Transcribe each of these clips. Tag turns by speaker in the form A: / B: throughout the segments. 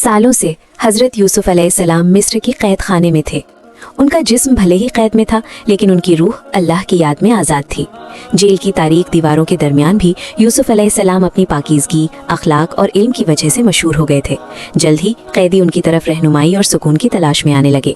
A: सालों से हजरत यूसुफ अलैहिस्सलाम मिस्र के कैद खाने में थे। उनका जिस्म भले ही कैद में था, लेकिन उनकी रूह अल्लाह की याद में आज़ाद थी। जेल की तारीक दीवारों के दरमियान भी यूसुफ अलैहिस्सलाम अपनी पाकीज़गी, अखलाक और इल्म की वजह से मशहूर हो गए थे। जल्द ही कैदी उनकी तरफ रहनुमाई और सुकून की तलाश में आने लगे।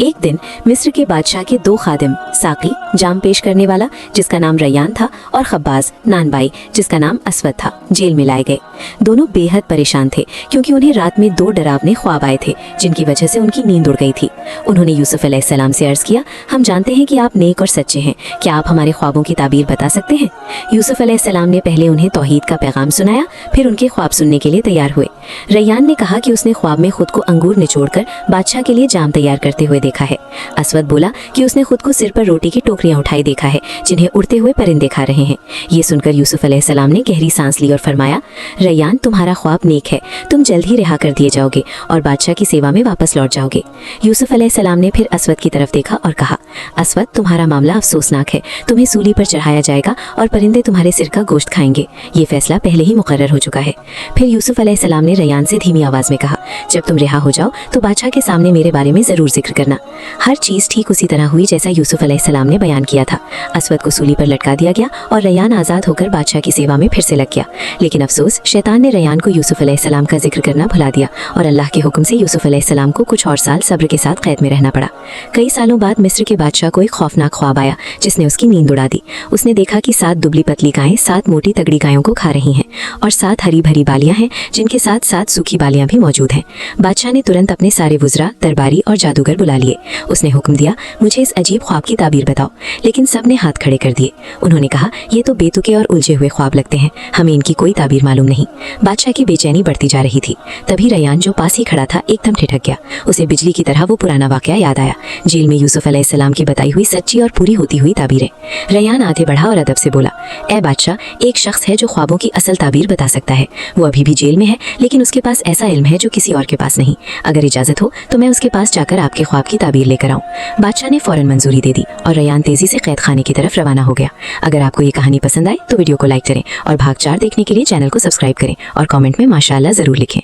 A: एक दिन मिस्र के बादशाह के दो खादिम, साकी जाम पेश करने वाला जिसका नाम रैयान था और खब्बाज नानबाई जिसका नाम असवद था, जेल में लाए गए। दोनों बेहद परेशान थे क्योंकि उन्हें रात में दो डरावने ख्वाब आए थे जिनकी वजह से उनकी नींद उड़ गई थी। उन्होंने यूसुफ अलैहिस्सलाम से अर्ज किया, हम जानते हैं कि आप नेक और सच्चे हैं, क्या आप हमारे ख्वाबों की ताबीर बता सकते हैं? यूसुफ अलैहिस्सलाम ने पहले उन्हें तौहीद का पैगाम सुनाया, फिर उनके ख्वाब सुनने के लिए तैयार हुए। रैयान ने कहा कि उसने ख्वाब में खुद को अंगूर निचोड़कर बादशाह के लिए जाम तैयार करते हुए देखा है। असवद बोला कि उसने खुद को सिर पर रोटी की टोकरियां उठाई देखा है जिन्हें उड़ते हुए परिंदे खा रहे हैं। ये सुनकर यूसुफ अलैहिस्सलाम ने गहरी सांस ली और फरमाया, रैयान तुम्हारा ख्वाब नेक है, तुम जल्द ही रिहा कर दिए जाओगे और बादशाह की सेवा में वापस लौट जाओगे। यूसुफ अलैहिस्सलाम ने फिर असवद की तरफ देखा और कहा, असवद तुम्हारा मामला अफसोसनाक है, तुम्हें सूली पर चढ़ाया जाएगा और परिंदे तुम्हारे सिर का गोश्त खाएंगे। ये फैसला पहले ही मुकर्रर हो चुका है। फिर यूसुफ अलैहिस्सलाम ने रैयान से धीमी आवाज में कहा, जब तुम रिहा हो जाओ तो बादशाह के सामने मेरे बारे में जरूर जिक्र करना। हर चीज ठीक उसी तरह हुई जैसा यूसुफ अलैहिस्सलाम ने बयान किया था। असवद को सूली पर लटका दिया गया और रैयान आजाद होकर बादशाह की सेवा में फिर से लग गया। लेकिन अफसोस, शैतान ने रैयान को यूसुफ अलैहिस्सलाम का जिक्र करना भुला दिया और अल्लाह के हुक्म से यूसुफ अलैहिस्सलाम को कुछ और साल सब्र के साथ कैद में रहना पड़ा। कई सालों बाद मिस्र के बादशाह को एक खौफनाक ख्वाब आया जिसने उसकी नींद उड़ा दी। उसने देखा कि 7 दुबली पतली गायें 7 मोटी तगड़ी गायों को खा रही हैं और 7 हरी भरी बालियां हैं जिनके साथ 7 सूखी बालियां भी मौजूद हैं। बादशाह ने तुरंत अपने सारे वुज़रा, दरबारी और जादूगर बुला लिए। उसने हुक्म दिया, मुझे इस अजीब ख्वाब की ताबीर बताओ। लेकिन सब ने हाथ खड़े कर दिए। उन्होंने कहा, ये तो बेतुके और उलझे हुए ख्वाब लगते हैं, हमें इनकी कोई ताबीर मालूम नहीं। बादशाह की बेचैनी बढ़ती जा रही थी। तभी रैयान जो पास ही खड़ा था एकदम ठिठक गया। उसे बिजली की तरह वो पुराना वाकया याद आया, जेल में यूसुफ अलैहिस्सलाम की बताई हुई सच्ची और पूरी होती हुई ताबीरें। रैयान आगे बढ़ा और अदब से बोला, ए बादशाह, एक शख्स है जो ख्वाबों की असल ताबीर बता सकता है। वो अभी भी जेल में है, लेकिन उसके पास ऐसा इल्म है जो किसी और के पास नहीं। अगर इजाजत हो तो मैं उसके पास जाकर आपके ख्वाब की ताबीर लेकर आऊं। बादशाह ने फौरन मंजूरी दे दी और रैयान तेजी से कैद खाने की तरफ रवाना हो गया। अगर आपको ये कहानी पसंद आए तो वीडियो को लाइक करें और भाग 4 देखने के लिए चैनल को सब्सक्राइब करें और कमेंट में माशाअल्लाह जरूर लिखें।